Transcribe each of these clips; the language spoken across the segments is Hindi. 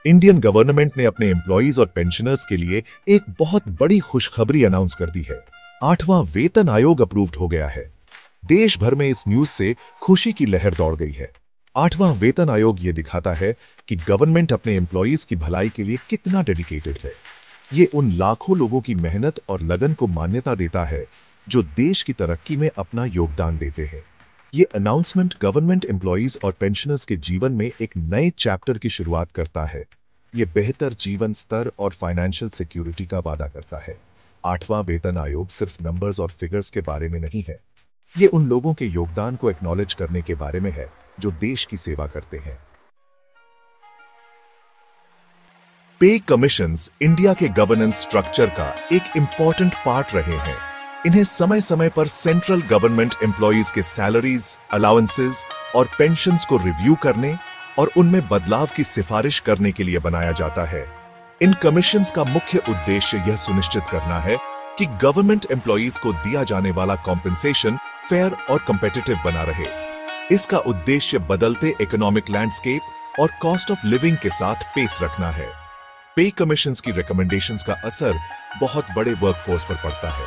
इंडियन गवर्नमेंट ने अपने एम्प्लॉइज और पेंशनर्स के लिए एक बहुत बड़ी खुशखबरी अनाउंस कर दी है। 8वां वेतन आयोग अप्रूव्ड हो गया है। देश भर में इस न्यूज से खुशी की लहर दौड़ गई है। 8वां वेतन आयोग ये दिखाता है कि गवर्नमेंट अपने एम्प्लॉइज की भलाई के लिए कितना डेडिकेटेड है। ये उन लाखों लोगों की मेहनत और लगन को मान्यता देता है जो देश की तरक्की में अपना योगदान देते हैं। ये अनाउंसमेंट गवर्नमेंट एम्प्लॉइज और पेंशनर्स के जीवन में एक नए चैप्टर की शुरुआत करता है। ये बेहतर जीवन स्तर और फाइनेंशियल सिक्योरिटी का वादा करता है। 8वां वेतन आयोग सिर्फ नंबर्स और फिगर्स के बारे में नहीं है, ये उन लोगों के योगदान को एक्नॉलेज करने के बारे में है जो देश की सेवा करते हैं। पे कमीशंस इंडिया के गवर्नेंस स्ट्रक्चर का एक इंपॉर्टेंट पार्ट रहे हैं। इन्हें समय समय पर सेंट्रल गवर्नमेंट एम्प्लॉइज के सैलरीज, अलाउंसेस और पेंशन्स को रिव्यू करने और उनमें बदलाव की सिफारिश करने के लिए बनाया जाता है। इन कमीशंस का मुख्य उद्देश्य यह सुनिश्चित करना है कि गवर्नमेंट एम्प्लॉइज को दिया जाने वाला कॉम्पेंसेशन फेयर और कंपेटिटिव बना रहे। इसका उद्देश्य बदलते इकोनॉमिक लैंडस्केप और कॉस्ट ऑफ लिविंग के साथ पेस रखना है। पे कमीशंस की रिकमेंडेशंस का असर बहुत बड़े वर्कफोर्स पर पड़ता है,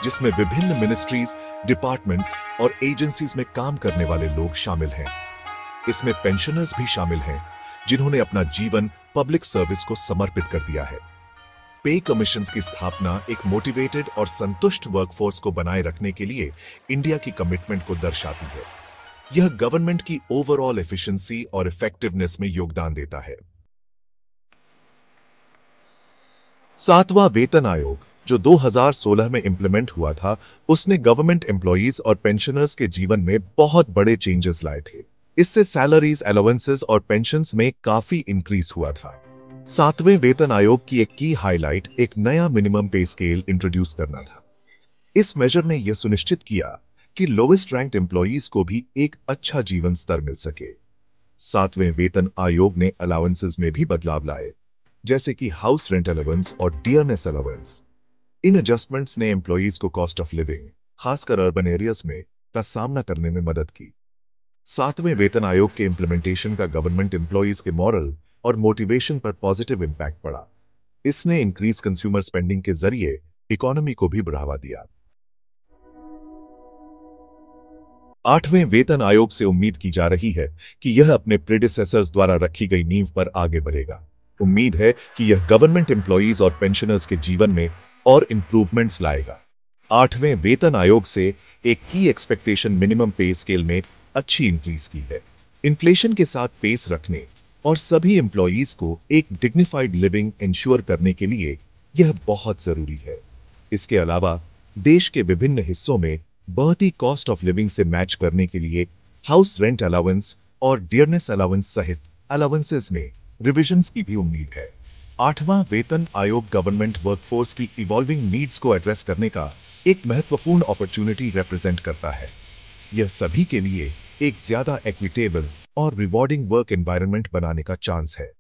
जिसमें विभिन्न मिनिस्ट्रीज, डिपार्टमेंट्स और एजेंसीज में काम करने वाले लोग शामिल हैं। इसमें पेंशनर्स भी शामिल हैं, जिन्होंने अपना जीवन पब्लिक सर्विस को समर्पित कर दिया है। पे कमीशंस की स्थापना एक मोटिवेटेड और संतुष्ट वर्कफोर्स को बनाए रखने के लिए इंडिया की कमिटमेंट को दर्शाती है। यह गवर्नमेंट की ओवरऑल एफिशिएंसी और इफेक्टिवनेस में योगदान देता है। 7वां वेतन आयोग जो 2016 में इंप्लीमेंट हुआ था, उसने गवर्नमेंट एम्प्लॉइज और पेंशनर्स के जीवन में बहुत बड़े चेंजेस लाए थे। इससे सैलरीज, अलाउंसेस और पेंशन्स में काफी इंक्रीज हुआ था। 7वें वेतन आयोग की एक की हाईलाइट एक नया मिनिमम पे स्केल इंट्रोड्यूस करना था। इस मेजर ने यह सुनिश्चित किया कि लोवेस्ट रैंक्ड एम्प्लॉइज को भी एक अच्छा जीवन स्तर मिल सके। 7वें वेतन आयोग ने अलाउंसेस में भी बदलाव लाए, जैसे कि हाउस रेंट अलाउंस और डियरनेस अलाउंस। इन एडजस्टमेंट्स ने एम्प्लॉइज को कॉस्ट ऑफ लिविंग, खासकर अर्बन एरियाज में, का सामना करने में मदद की। 7वें वेतन आयोग के इंप्लीमेंटेशन का गवर्नमेंट एम्प्लॉइज के मॉरल और मोटिवेशन पर पॉजिटिव इंपैक्ट पड़ा। इसने इंक्रीज कंज्यूमर स्पेंडिंग के जरिए इकोनॉमी को भी बढ़ावा दिया। 8वें वेतन आयोग से उम्मीद की जा रही है कि यह अपने प्रेडिसेसर्स द्वारा रखी गई नींव पर आगे बढ़ेगा। उम्मीद है कि यह गवर्नमेंट एम्प्लॉइज और पेंशनर्स के जीवन में और इंप्रूवमेंट्स लाएगा। 8वें वेतन आयोग से एक की एक्सपेक्टेशन मिनिमम पे स्केल में अच्छी इंक्रीज की है। इन्फ्लेशन के साथ पेस रखने और सभी एम्प्लॉइज को एक डिग्निफाइड लिविंग इंश्योर करने के लिए यह बहुत जरूरी है। इसके अलावा देश के विभिन्न हिस्सों में बढ़ती कॉस्ट ऑफ लिविंग से मैच करने के लिए हाउस रेंट अलाउंस और डियरनेस अलाउंस सहित अलाउंसेस में रिविजन्स की भी उम्मीद है। 8वां वेतन आयोग गवर्नमेंट वर्कफोर्स की इवॉल्विंग नीड्स को एड्रेस करने का एक महत्वपूर्ण अपॉर्चुनिटी रिप्रेजेंट करता है। यह सभी के लिए एक ज्यादा इक्विटेबल और रिवॉर्डिंग वर्क एनवायरनमेंट बनाने का चांस है।